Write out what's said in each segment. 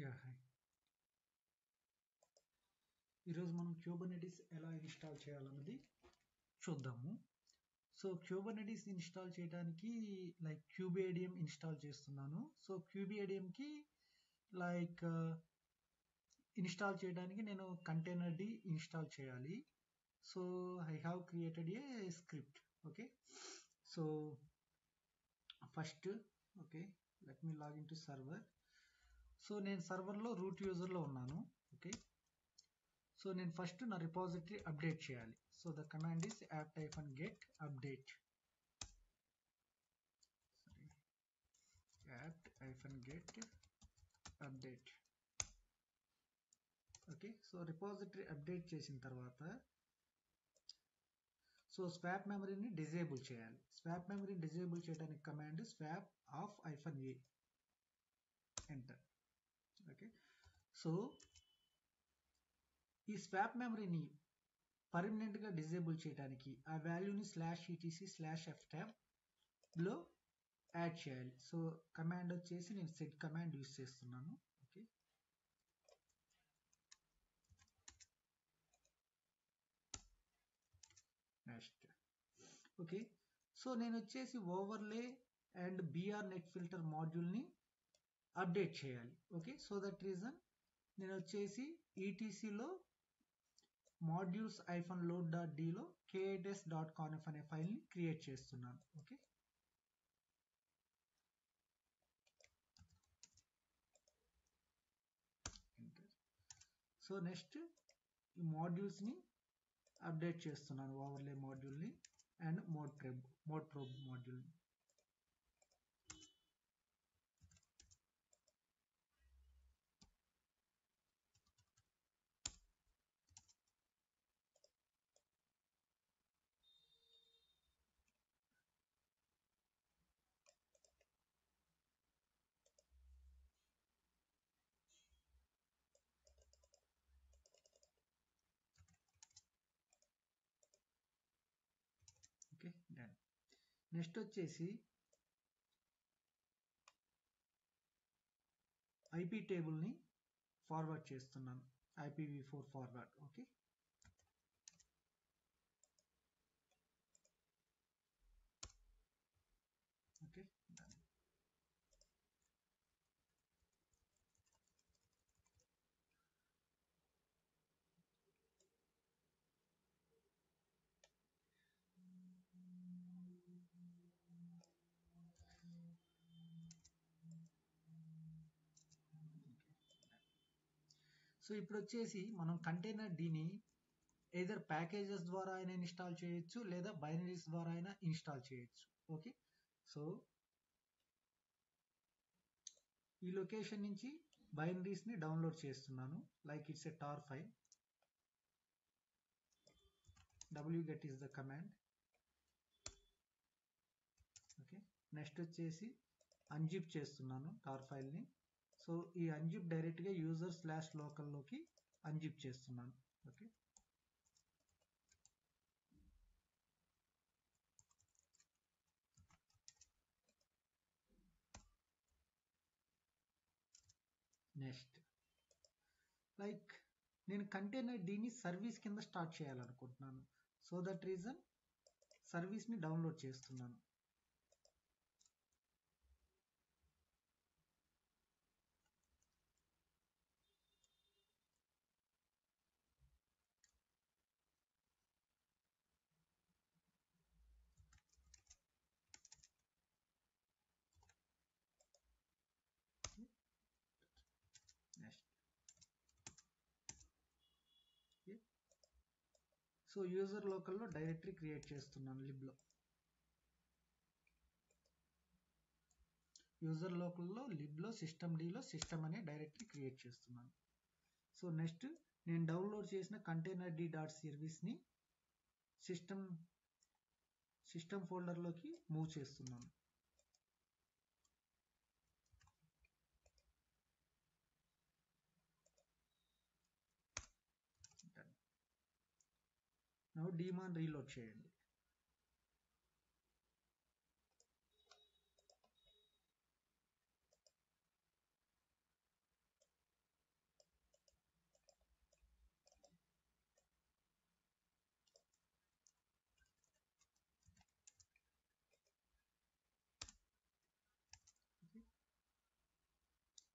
Hi. ఈరోజు మనం Kubernetes ఎలా ఇన్స్టాల్ చేయాలన్నది చూద్దాము. సో క్యూబర్నెటిస్ ఇన్స్టాల్ చేయడానికి క్యూబేడియం ఇన్స్టాల్ చేస్తున్నాను. సో క్యూబేడియంకి ఇన్స్టాల్ చేయడానికి నేను కంటైనర్ డి ఇన్స్టాల్ చేయాలి. So I have created a script. Okay, so first let me login to server. So నేను సర్వర్లో రూట్ యూజర్లో ఉన్నాను. ఓకే, సో నేను ఫస్ట్ నా రిపాజిటరీ అప్డేట్ చేయాలి. So the command is apt-get update. apt-get update. Okay, so repository update చేసిన తర్వాత so swap మెమరీని disable చేయాలి. Swap మెమరీని డిజేబుల్ చేయడానికి command swap of -a. Enter. Okay, so ఈ స్వాప్ మెమరీని పర్మనెంట్ గా డిజేబుల్ చేయడానికి ఆ వాల్యూని /etc/ftab లో యాడ్ చేయాలి. సో కమాండ్ వచ్చేసి నేను సెట్ కమాండ్ యూస్ చేస్తున్నాను. Okay, next. ఓకే, సో నేను వచ్చేసి overlay and BR net filter మాడ్యూల్ని అప్డేట్ చేయాలి. ఓకే, సో దట్ రీజన్ నేను వచ్చేసి ఈటీసీలో modules-load.dలో k8s.conf అనే ఫైల్ని క్రియేట్ చేస్తున్నాను. ఓకే, సో నెక్స్ట్ ఈ మాడ్యూల్స్ని అప్డేట్ చేస్తున్నాను. ఓవర్లే మాడ్యూల్ని అండ్ మోడ్ ప్రోబ్ మాడ్యూల్ని. Okay, done. నెక్స్ట్ వచ్చేసి ఐపీ టేబుల్ని ఫార్వర్డ్ చేస్తున్నాను. IPv4 forward. Okay, okay, done. So ఇప్పుడు వచ్చేసి మనం కంటైనర్ డిని ఎయిదర్ ప్యాకేజెస్ ద్వారా అయినా ఇన్స్టాల్ చేయొచ్చు లేదా బైనరీస్ ద్వారా అయినా ఇన్స్టాల్ చేయొచ్చు. ఓకే, సో ఈ లొకేషన్ నుంచి బైనరీస్ ని డౌన్లోడ్ చేస్తున్నాను. It's a tar file. wget is the command. Okay, next వచ్చేసి అన్జిప్ చేస్తున్నాను tar ఫైల్ ని. సో ఈ అన్జిప్ డైరెక్ట్ గా user/local లోకి అన్జిప్ చేస్తున్నాను. ఓకే, నెక్స్ట్ నేను కంటైనర్ డిని సర్వీస్ కింద స్టార్ట్ చేయాలనుకుంటున్నాను. సో దట్ రీజన్ సర్వీస్ ని డౌన్లోడ్ చేస్తున్నాను. నెక్స్ట్, సో యూజర్ లోకల్లో డైరెక్టరీ క్రియేట్ చేస్తున్నాను. లిబ్లో యూజర్ లోకల్లో లిబ్లో సిస్టమ్ డిలో సిస్టమ్ అనే డైరెక్టరీ క్రియేట్ చేస్తున్నాను. సో నెక్స్ట్ నేను డౌన్లోడ్ చేసిన కంటైనర్ డి డాట్ సిరీస్ని సిస్టమ్ ఫోల్డర్లోకి మూవ్ చేస్తున్నాను. నౌ డీమాన్ రీలోడ్ చేయండి.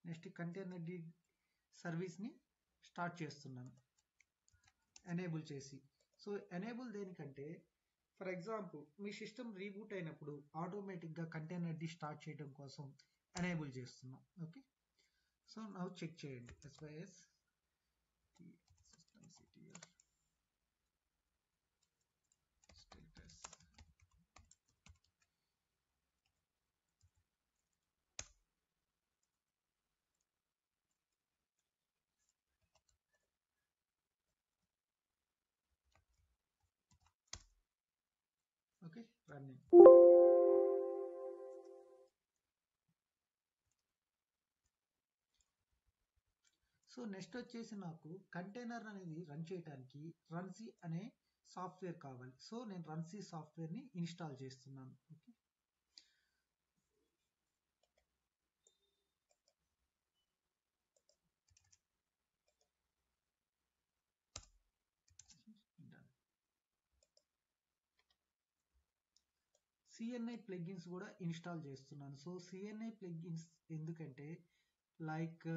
నెక్స్ట్ కంటైనర్ సర్వీస్ని స్టార్ట్ చేస్తున్నాను ఎనేబుల్ చేసి. సో ఎనేబుల్ దేనికంటే, ఫర్ ఎగ్జాంపుల్ మీ సిస్టమ్ రీబూట్ అయినప్పుడు ఆటోమేటిక్గా కంటైనర్ స్టార్ట్ చేయడం కోసం ఎనేబుల్ చేస్తున్నాం. ఓకే, సో నౌ చెక్ చేయండి SYS system CTL status. Okay, running. So next వచ్చేసి నాకు కంటైనర్ అనేది రన్ చేయడానికి రన్సీ అనే సాఫ్ట్వేర్ కావాలి. సో నేను రన్సీ సాఫ్ట్వేర్ని ఇన్స్టాల్ చేస్తున్నాను. ఓకే, CNI ప్లగిన్స్ కూడా ఇన్స్టాల్ చేస్తున్నాను. సో CNI ప్లగిన్స్ ఎందుకంటే లైక్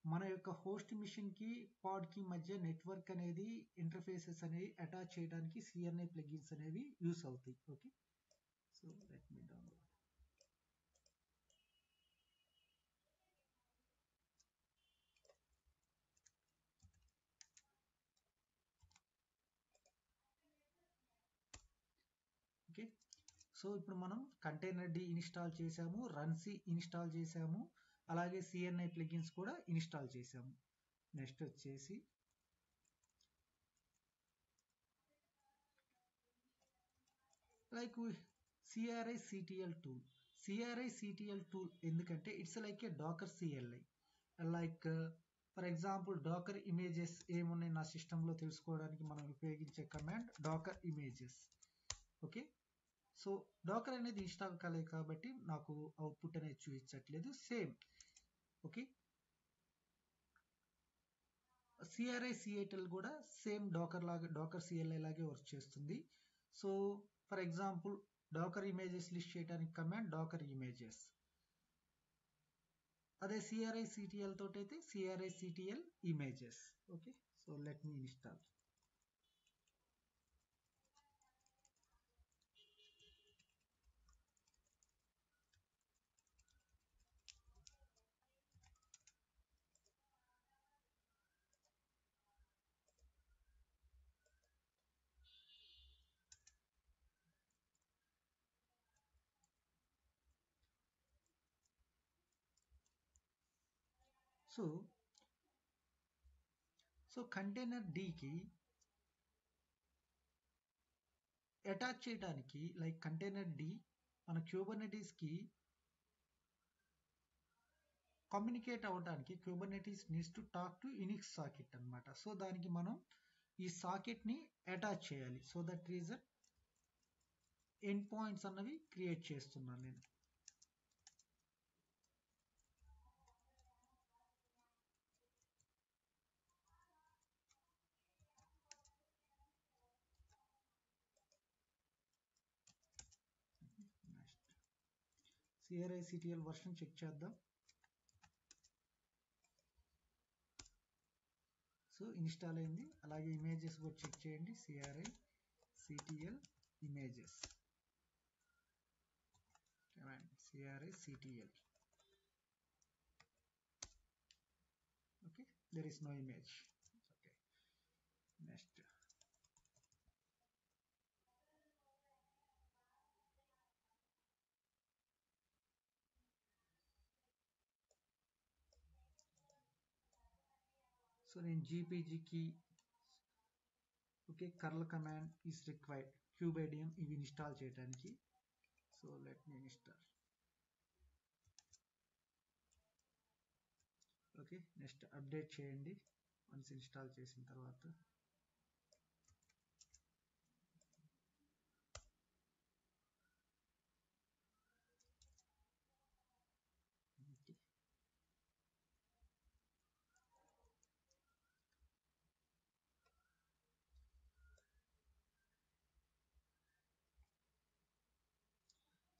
మన యొక్క హోస్ట్ మిషన్ కి పాడ్ కి మధ్య నెట్వర్క్ అనేది ఇంటర్ఫేసెస్ అనేవి అటాచ్ చేయడానికి CNI ప్లగిన్స్ అనేవి యూస్ అవుతాయి. ఓకే, సో లెట్ మీ డౌన్లోడ్. ఓకే, సో ఇప్పుడు మనం కంటైనర్ ఇన్స్టాల్ చేసాము, రన్సీ ఇన్స్టాల్ చేసాము, అలాగే CNI ప్లగిన్స్ కూడా ఇన్స్టాల్ చేసాము. నెక్స్ట్ వచ్చేసి like CRI CTL tool. CRI CTL tool ఎందుకంటే it's like a docker CLI. Like for example docker images ఏమున్నాయి నా సిస్టంలో తెలుసుకోవడానికి మనం ఉపయోగించే command docker images. Okay, so docker అనేది ఇన్స్టాల్ కాలేదు కాబట్టి నాకు అవుట్పుట్ అనేది చూపించట్లేదు. సేమ్ ఓకే, CRI CTL కూడా సేమ్ డాకర్ CLI లాగే వర్క్ చేస్తుంది. So for example docker images list చేయడానికి కమాండ్ డాకర్ ఇమేజెస్. అదే CRI CTL తోటి అయితే CRI CTL images. Okay, so let me install. So container కి అటాచ్ చేయడానికి లైక్ కంటైనర్ మన Kubernetes కి కమ్యూనికేట్ అవ్వడానికి Kubernetes needs to talk to Unix socket అన్నమాట. సో దానికి మనం ఈ సాకెట్ ని అటాచ్ చేయాలి. So that reason end points అన్నవి క్రియేట్ చేస్తున్నాను నేను. CRI CTL వర్షన్ చెక్ చేద్దాం. సో ఇన్స్టాల్ అయింది. అలాగే ఇమేజెస్ కూడా చెక్ చేయండి. CRI CTL images, CRI CTL. Okay, there is no image. Okay, next. So నేను GPG కి okay curl command is required kubeadm ఇవి ఇన్స్టాల్ చేయడానికి. So let me install. Okay, next update చేయండి once install చేసిన తర్వాత.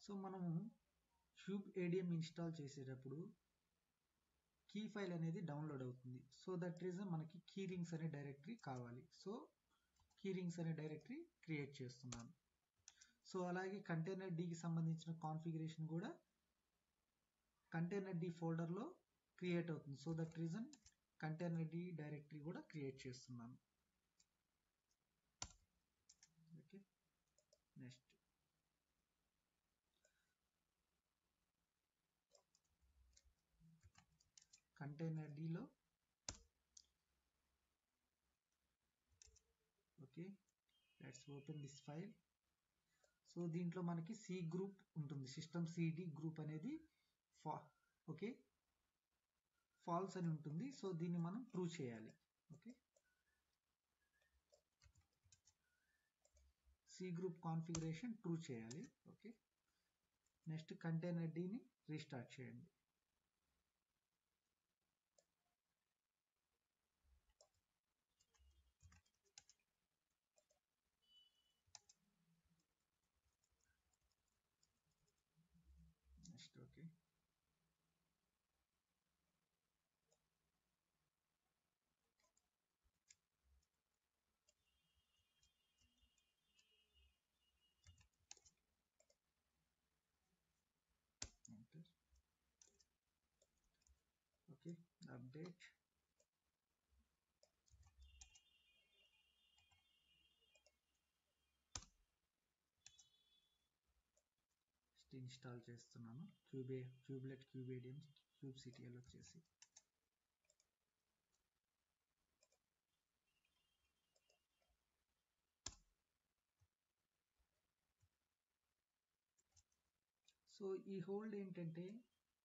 So మనము kube ADM install చేసేటప్పుడు key file అనేది డౌన్లోడ్ అవుతుంది. సో దట్ రీజన్ మనకి కీ రింగ్స్ అనే డైరెక్టరీ కావాలి. సో కీ రింగ్స్ అనే డైరెక్టరీ క్రియేట్ చేస్తున్నాను. సో అలాగే కంటైనర్ డీకి సంబంధించిన కాన్ఫిగరేషన్ కూడా కంటైనర్ డి ఫోల్డర్లో క్రియేట్ అవుతుంది. So that reason container d directory కూడా క్రియేట్ చేస్తున్నాను. ఓకే, నెక్స్ట్ కంటైనర్ డిలో okay, let's open this file. So దీంట్లో మనకి సి గ్రూప్ ఉంటుంది, సిస్టమ్ సిడి గ్రూప్ అనేది ఓకే ఫాల్స్ అని ఉంటుంది. సో దీన్ని మనం ట్రూ చేయాలి. Okay, C group configuration true చేయాలి. ఓకే, నెక్స్ట్ కంటైనర్ డిని రీస్టార్ట్ చేయండి. Next okay, okay update. Install చేస్తున్నాను. క్యూబ్లెట్ క్యూబేడియం క్యూబ్సిటిఎల్ వచ్చేసి. సో ఈ హోల్డ్ ఏంటంటే,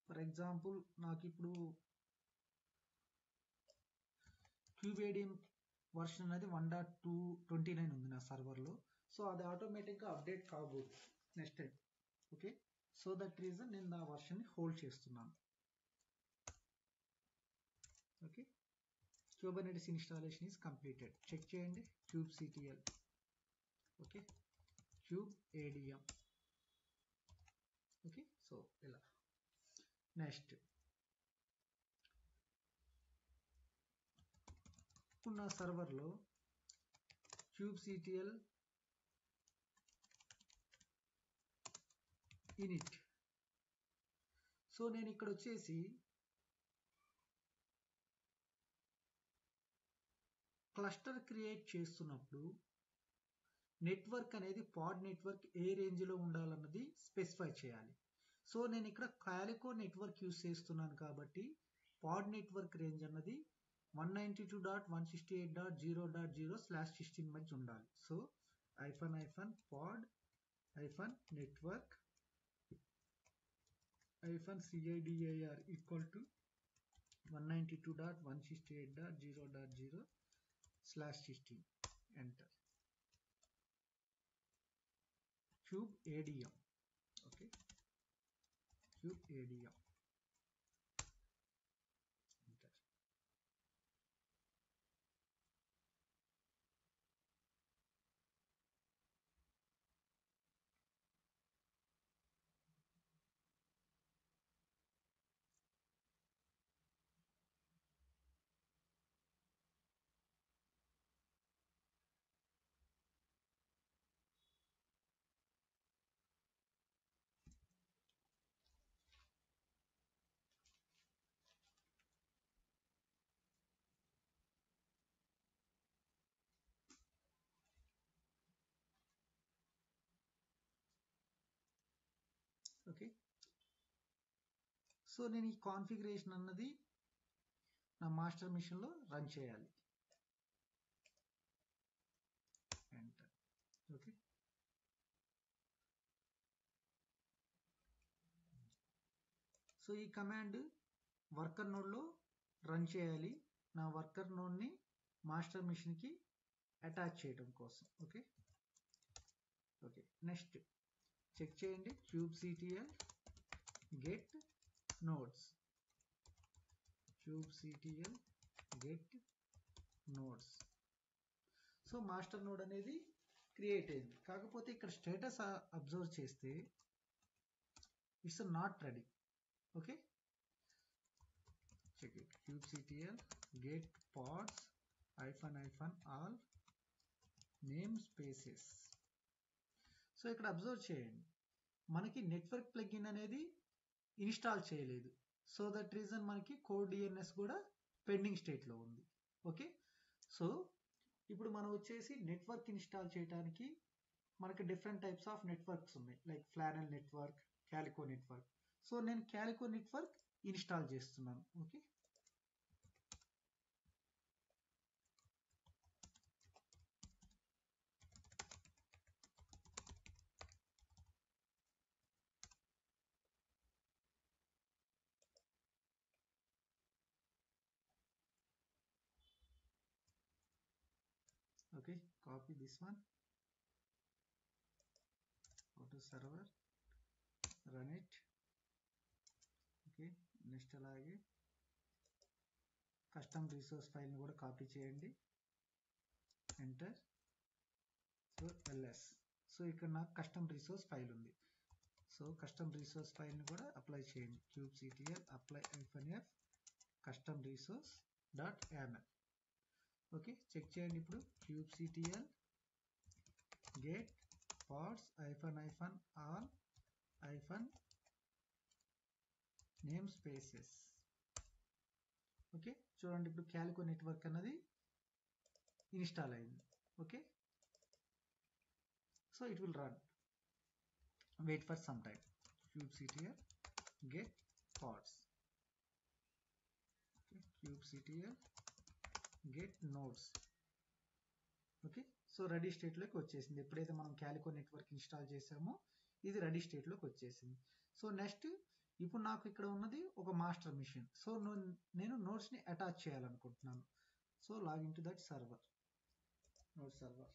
ఫర్ ఎగ్జాంపుల్ నాకు ఇప్పుడు క్యూబేడియం వర్షన్ అనేది 1.229 ఉంది నా సర్వర్లో. సో అది ఆటోమేటిక్గా అప్డేట్ కాకూడదు next time. Okay, so that reason నేను నా వర్షన్ని హోల్డ్ చేస్తున్నాను. Okay, Kubernetes installation is completed. Check చేయండి kubectl. Okay, kubeadm. Okay, so ఇలా. నెక్స్ట్ ఇప్పుడు నా సర్వర్లో క్యూబ్సిటిఎల్ ఇనిట్. సో నేను ఇక్కడ వచ్చేసి క్లస్టర్ క్రియేట్ చేస్తున్నప్పుడు నెట్వర్క్ అనేది పాడ్ నెట్వర్క్ ఏ రేంజ్లో ఉండాలన్నది స్పెసిఫై చేయాలి. సో నేను ఇక్కడ కాలికో నెట్వర్క్ యూస్ చేస్తున్నాను కాబట్టి పాడ్ నెట్వర్క్ రేంజ్ అన్నది 192.168.0.0/16 మధ్య ఉండాలి. So -pod -network -CIDAR equal to 192.168.0.0/16. Enter. Kubeadm. Okay, kubeadm. Enter. Okay, so నేను ఈ కాన్ఫిగరేషన్ అన్నది నా మాస్టర్ మిషన్లో రన్ చేయాలి. ఎంటర్. ఓకే, సో ఈ కమాండ్ వర్కర్ నోడ్లో రన్ చేయాలి, నా వర్కర్ నోడ్ని మాస్టర్ మిషన్కి అటాచ్ చేయడం కోసం. ఓకే, ఓకే నెక్స్ట్ చెక్ చేయండి kubectl get nodes. Kubectl get nodes. So master node అనేది క్రియేట్ అయింది. కాకపోతే ఇక్కడ స్టేటస్ అబ్జర్వ్ చేస్తే it's not ready. Okay, check it, kubectl get pods all namespaces. So ఇక్కడ అబ్జర్వ్ చేయండి, మనకి నెట్వర్క్ ప్లగిన్ అనేది ఇన్స్టాల్ చేయలేదు. సో దట్ రీజన్ మనకి కోడ్ డిఎన్ఎస్ కూడా పెండింగ్ స్టేట్లో ఉంది. ఓకే, సో ఇప్పుడు మనం వచ్చేసి నెట్వర్క్ ఇన్స్టాల్ చేయడానికి మనకి డిఫరెంట్ టైప్స్ ఆఫ్ నెట్వర్క్స్ ఉన్నాయి, like ఫ్లానెల్ network, calico network. So నేను క్యాలికో నెట్వర్క్ ఇన్స్టాల్ చేస్తున్నాను. Okay, okay, copy this one, go to server, run it. Okay, next అలాగే కస్టమ్ రిసోర్స్ ఫైల్ని కూడా కాపీ చేయండి, ఎంటర్. సో ఎల్ఎస్, సో ఇక్కడ నాకు custom resource file ఉంది. సో కస్టమ్ రిసోర్స్ ఫైల్ని కూడా అప్లై చేయండి, kubectl apply -f custom resource .yaml. Okay, check చేయండి. ఇప్పుడు kubectl get pods all namespaces. Okay, చూడండి ఇప్పుడు క్యాలికో నెట్వర్క్ అన్నది ఇన్స్టాల్ అయింది. Okay, so it will run, wait for some time. kubectl get pods, kubectl get nodes. Okay, so ready స్టేట్లోకి వచ్చేసింది. ఎప్పుడైతే మనం క్యాలికో నెట్వర్క్ ఇన్స్టాల్ చేసామో ఇది రెడీ స్టేట్లోకి వచ్చేసింది. సో నెక్స్ట్ ఇప్పుడు నాకు ఇక్కడ ఉన్నది ఒక మాస్టర్ మిషన్. సో నేను నోట్స్ని అటాచ్ చేయాలనుకుంటున్నాను. So login to that server, node server.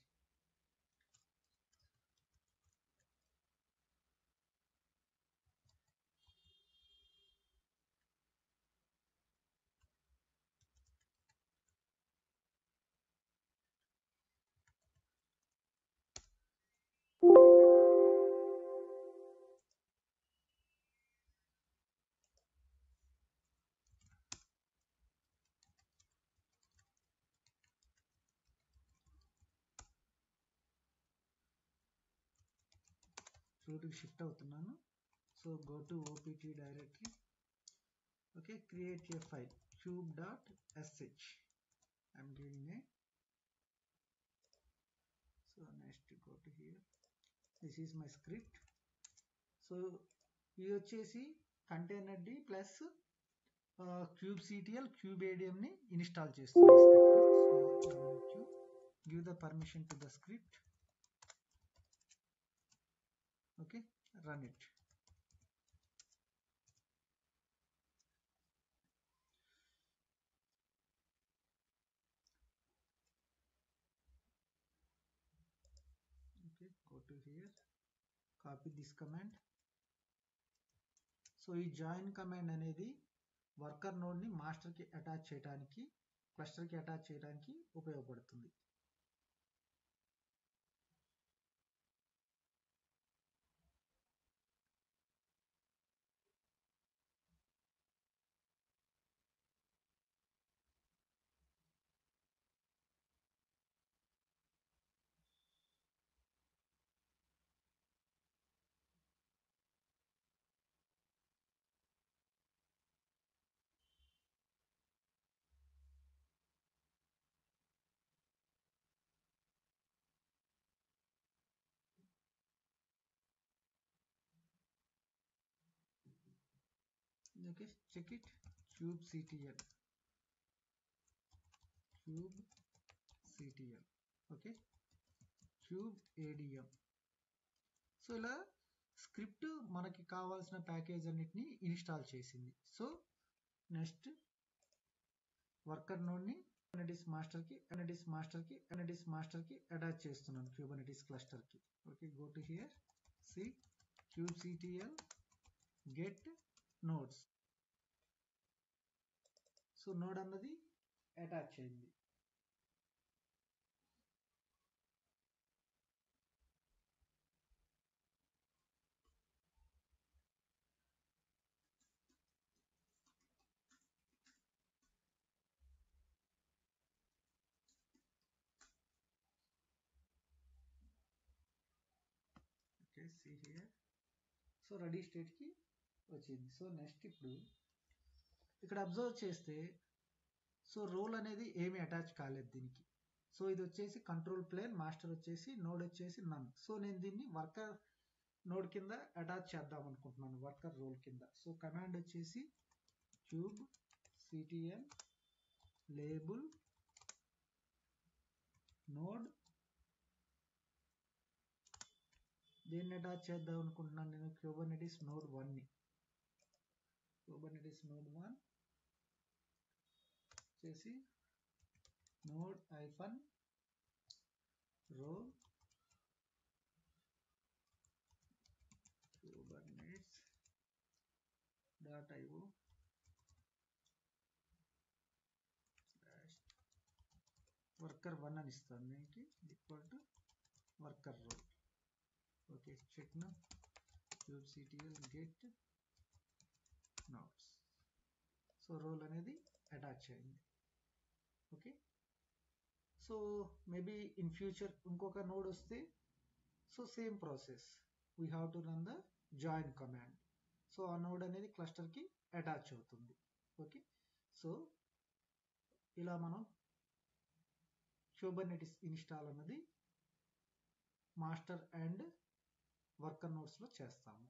రూట్కి షిఫ్ట్ అవుతున్నాను. So go to opt directory. Okay, create a file cube.sh. I'm giving a, so next go to here, this is my script. So ఇది వచ్చేసి containerd plus kubectl kubeadm ని install చేస్తుంది. So give the permission to the script. Okay, run it. Okay, go to here, copy this command. So ఈ join command అనేది worker నోడ్ని మాస్టర్కి attach చేయడానికి, క్లస్టర్కి attach చేయడానికి ఉపయోగపడుతుంది. Okay, check it, kubectl, okay, kubeadm. So ఇలా script మనకి కావాల్సిన ప్యాకేజ్ అన్నిటిని ఇన్స్టాల్ చేసింది. సో నెక్స్ట్ వర్కర్ నోడ్ని Kubernetes మాస్టర్కి అటాచ్ చేస్తున్నాను, Kubernetes క్లస్టర్కి. Okay, go to here, see kubectl get nodes. So node అన్నది అటాచ్ అయింది. see here. సో రెడీ స్టేట్కి వచ్చింది. సో నెక్స్ట్ ఇప్పుడు ఇక్కడ అబ్జర్వ్ చేస్తే సో రోల్ అనేది ఏమి అటాచ్ కాలేదు దీనికి. సో ఇది వచ్చేసి కంట్రోల్ ప్లేన్, మాస్టర్ వచ్చేసి, నోడ్ వచ్చేసి నన్. సో నేను దీన్ని వర్కర్ నోడ్ కింద అటాచ్ చేద్దాం అనుకుంటున్నాను, వర్కర్ రోల్ కింద. సో కమాండ్ వచ్చేసి క్యూబ్ ctl లేబుల్ నోడ్. దీన్ని అటాచ్ చేద్దాం అనుకుంటున్నాను నేను Kubernetes నోడ్ 1 ని. Kubernetes నోడ్ 1 చేసి నోడ్ -roll kubernetes.io వర్కర్ 1 అని ఇస్తాను దీనికి, equal to worker role. Okay, check నా kubectl get nodes. So role అనేది అటాచ్ అయింది. Okay, so maybe in future ఇంకొక నోడ్ వస్తే so same process, we have to run the join command. So ఆ node అనేది క్లస్టర్కి అటాచ్ అవుతుంది. Okay, so ఇలా మనం Kubernetes ఇన్స్టాల్ అన్నది మాస్టర్ అండ్ వర్కర్ నోడ్స్లో చేస్తాము.